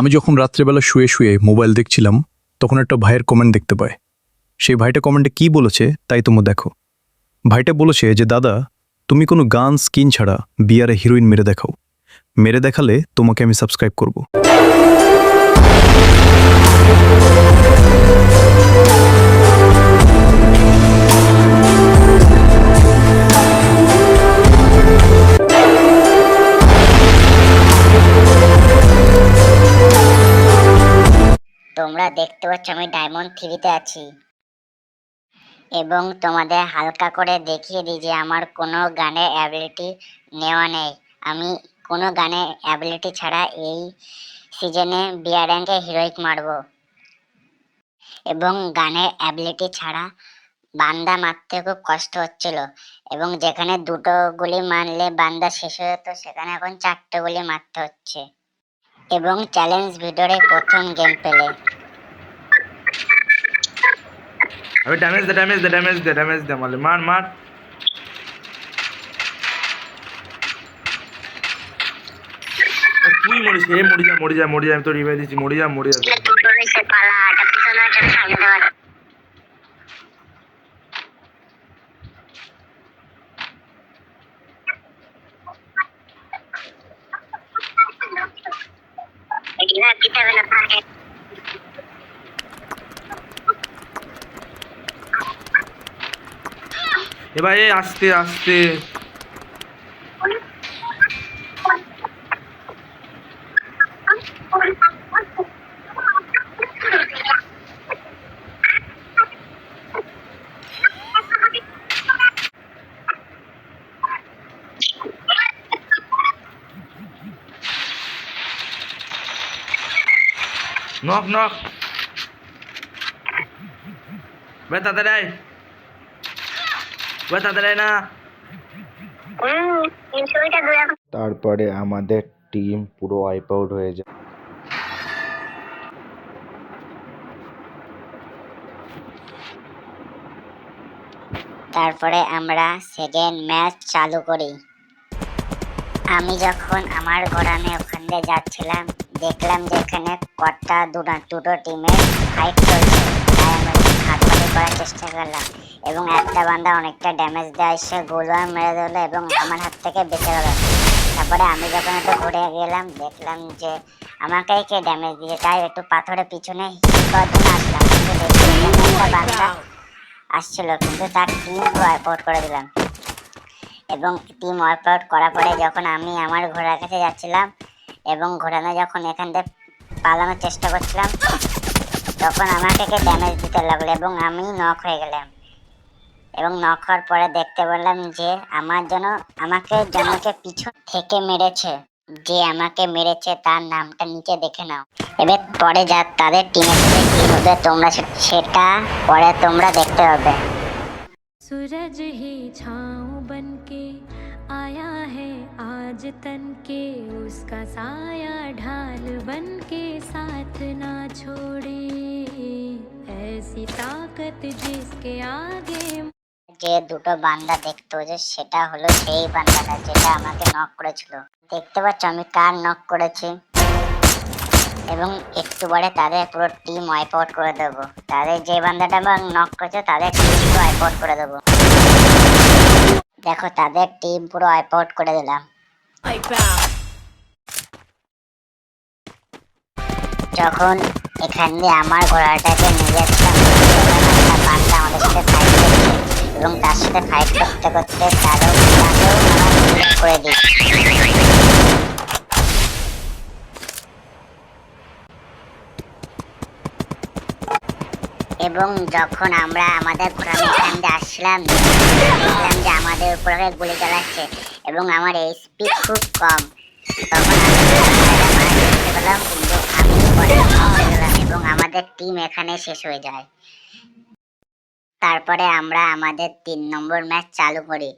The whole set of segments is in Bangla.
আমি যখন রাত্রেবেলা শুয়ে শুয়ে মোবাইল দেখছিলাম তখন একটা ভাইয়ের কমেন্ট দেখতে পাই। সেই ভাইটা কমেন্টে কি বলেছে তাই তোমরা দেখো। ভাইটা বলেছে যে দাদা, তুমি কোনো গান স্কিন ছাড়া বিয়ারে হিরোইন মেরে দেখাও, মেরে দেখালে তোমাকে আমি সাবস্ক্রাইব করব। তোমরা দেখতে পাচ্ছ আমি ডায়মন্ড 3-তে আছি এবং তোমাদের হালকা করে দেখিয়ে দিই যে আমার কোনো গানের অ্যাবিলিটি নেওয়া নেই। আমি কোনো গানের অ্যাবিলিটি ছাড়া এই সিজনে বিয়ার র্যাঙ্কে হিরোইক মারব এবং গানের অ্যাবিলিটি ছাড়া বান্দা মারতে খুব কষ্ট হচ্ছিল এবং যেখানে 2টো গুলি মারলে বান্দা শেষ হয়ে যেত সেখানে এখন 4টে গুলি মারতে হচ্ছে এবং চ্যালেঞ্জ ভিডিওর প্রথম গেম পেলে अबे डैमेज दे माले मार मार তুই মরিস হে মরি যা আমি তো রিভাইভ দিছি মরি যা এ ভাই আস্তে আস্তে নক নক ভাই তাড়াতাড়ি না। তারপরে আমাদের টিম পুরো ওয়াইপ আউট হয়ে যায়। তারপরে আমরা সেকেন্ড ম্যাচ চালু করি। আমি যখন আমার ঘোড়ানে ওখান দিয়ে যাচ্ছিলাম দেখলাম যে এখানে দুটো টিমের ফাইট চলছে, তাই আমি হাততালি করার চেষ্টা করলাম এবং একটা বান্দা অনেকটা ড্যামেজ দেওয়া এসে গোলওয়ার মেরে দিল এবং আমার হাত থেকে বেঁচে গেল। তারপরে আমি যখন একটু ঘুরে গেলাম দেখলাম যে আমাকে কে ড্যামেজ দিয়ে, তাই একটু পাথরের পিছনে কয়েকজন আসলাম, কিন্তু দেখি একটা বান্দা আসছিল কিন্তু তার টিম ওয়াইপ আউট করে দিলাম এবং টিম ওয়াইপ আউট করার পরে যখন আমি আমার ঘোড়ার কাছে যাচ্ছিলাম এবং ঘোড়ানো যখন এখান থেকে পালানোর চেষ্টা করছিলাম তখন আমাকে ড্যামেজ দিতে লাগলো এবং আমি নক হয়ে গেলাম এবং নক হওয়ার পরে দেখতে পেলাম যে আমাকে পিছন থেকে মেরেছে। যে আমাকে মেরেছে তার নামটা নিচে দেখে নাও। এবার পরে যা তাদের টিমের সাথে কি হবে তোমরা সেটা পরে তোমরা দেখতে পাবে। सूरज ही छाँव बन के आया है आज तन के, उसका साया ढाल बन के साथ ना छोड़े, ऐसी ताकत जिसके आगे। যে দুটো বান্দা দেখতে হচ্ছে সেটা হলো সেই বান্দাটা যেটা আমাকে নক করেছিল। দেখতে পাচ্ছ আমি কার নক করেছি এবং একটু পরে তাদের পুরো টিম ওয়াইপ আউট করে দেবো। তাদের যে বান্দাটা নক করেছে তাদের টিম ওয়াইপ আউট করে দেবো। দেখো তাদের টিম পুরো ওয়াইপ আউট করে দিলাম। যখন এখান দিয়ে আমার ঘোড়াটাকে নিয়ে যাচ্ছিলাম একটা বান্দা আমাদের সাথে ফাইট করছে এবং তার সাথে ফাইট করতে করতে তাকেও করে দিই এবং যখন আমরা আমাদের ঘোড়ানো এখান দিয়ে আসছিলাম দেখলাম যে আমাদের উপরে গুলি চালাচ্ছে এবং আমার এইচপি খুব কম। তখন এবং আমাদের টিম এখানে শেষ হয়ে যায়। তারপরে আমরা আমাদের 3 নম্বর ম্যাচ চালু করি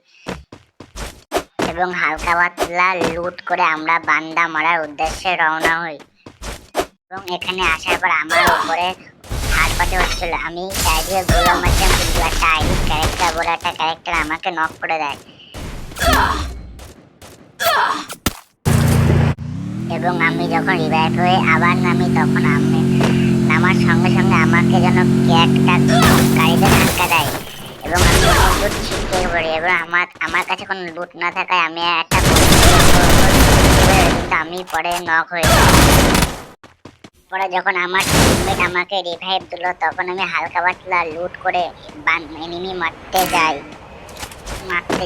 এবং হালকা পাতলা লুট করে আমরা বান্দা মারার উদ্দেশ্যে রওনা হই এবং এখানে আসার পর আমার উপরে হাত পাতে হচ্ছিল। আমি চাইলে গোলা মারছিলাম কিন্তু একটা আইডি ক্যারেক্টার বলে একটা ক্যারেক্টার আমাকে নক করে দেয় এবং আমি যখন রিভাইভ হয়ে আবার নামি তখন আমি নামার সঙ্গে সঙ্গে আমাকে যেন কে একটা গাড়িতে ধাক্কা দেয় এবং আমি অনেক লুট ছিটকে পড়ি এবং আমার কাছে কোনো লুট না থাকায় আমি একটা কিন্তু আমি পরে নক হয়ে যাই। পরে যখন আমার টিমমেট আমাকে রিভাইভ দিল তখন আমি হালকা পাতলা লুট করে এনিমি মারতে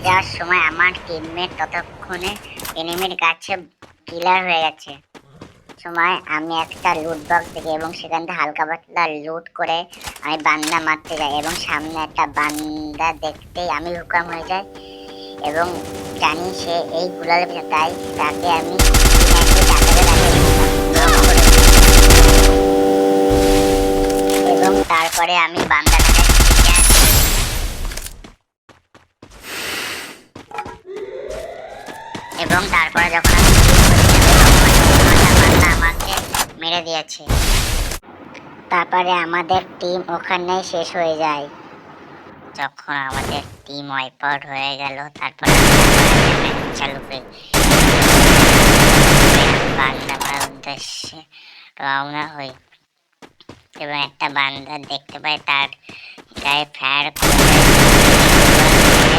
যাওয়ার সময় আমার টিমমেট ততক্ষণে এনিমির কাছে কিলার হয়ে গেছে। সময় আমি একটা লুট বক্স দেখি এবং সেখান থেকে হালকা পাতলা লুট করে আমি বান্দা মারতে যাই এবং সামনে একটা বান্দা দেখতেই আমি হুকাম হয়ে যাই এবং জানি সে এই গুলালের ভিতরে, তাই তাকে আমি এবং তারপরে আমি বান্দাটাকে এবং তারপরে যখন বান্দা আমাকে মেরে দিয়েছে। তারপরে আমাদের টিম ওখানেই শেষ হয়ে যায়। যখন আমাদের টিম ওয়াইপ আউট হয়ে গেল তারপরে চালু করি বান্দা মারার উদ্দেশ্যে রওনা হই এবং একটা বান্দা দেখতে পাই তার গায়ে ফায়ার করে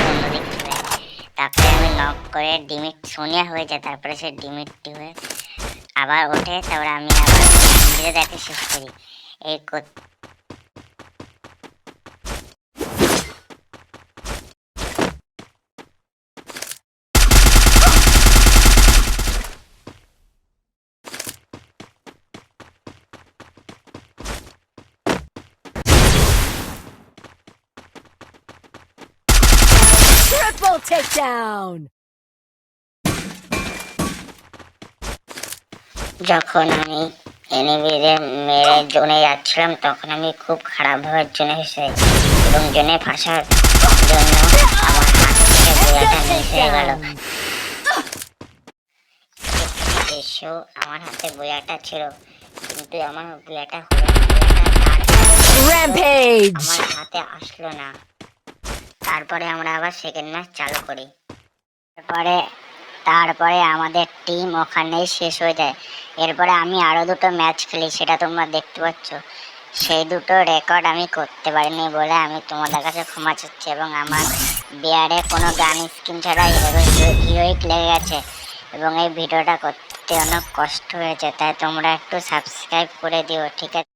অন্যদিক থেকে তাকে আমি নক করে ডিমিট সোনিয়া হয়ে যায়। তারপরে সে ডিমিটটি হয়ে আবার ওঠে, তারপরে আমি আবার তাকে শেষ করি। এই Triple takedown! যখন আমি এনিমিদের মেরে জোনে যাচ্ছিলাম তখন আমি খুব খারাপভাবে জোনে ফেসে এবং জোনে ফাঁসার জন্য আমার হাত থেকে বুয়াটা মিস হয়ে গেল। এসেও আমার হাতে বুয়াটা ছিল কিন্তু আমার বুয়াটা হলো না, Rampage! আমার হাতে আসলো না। তারপরে আমরা আবার সেকেন্ড ম্যাচ চালু করি। তারপরে আমাদের টিম ওখানেই শেষ হয়ে যায়। এরপরে আমি আরও দুটো ম্যাচ খেলি, সেটা তোমরা দেখতে পাচ্ছ। সেই দুটো রেকর্ড আমি করতে পারিনি বলে আমি তোমাদের কাছে ক্ষমা চাচ্ছি এবং আমার বিয়ারে কোনো গান স্কিন ছাড়া হিরোইক লেগে গেছে এবং এই ভিডিওটা করতে অনেক কষ্ট হয়েছে, তাই তোমরা একটু সাবস্ক্রাইব করে দিও, ঠিক আছে?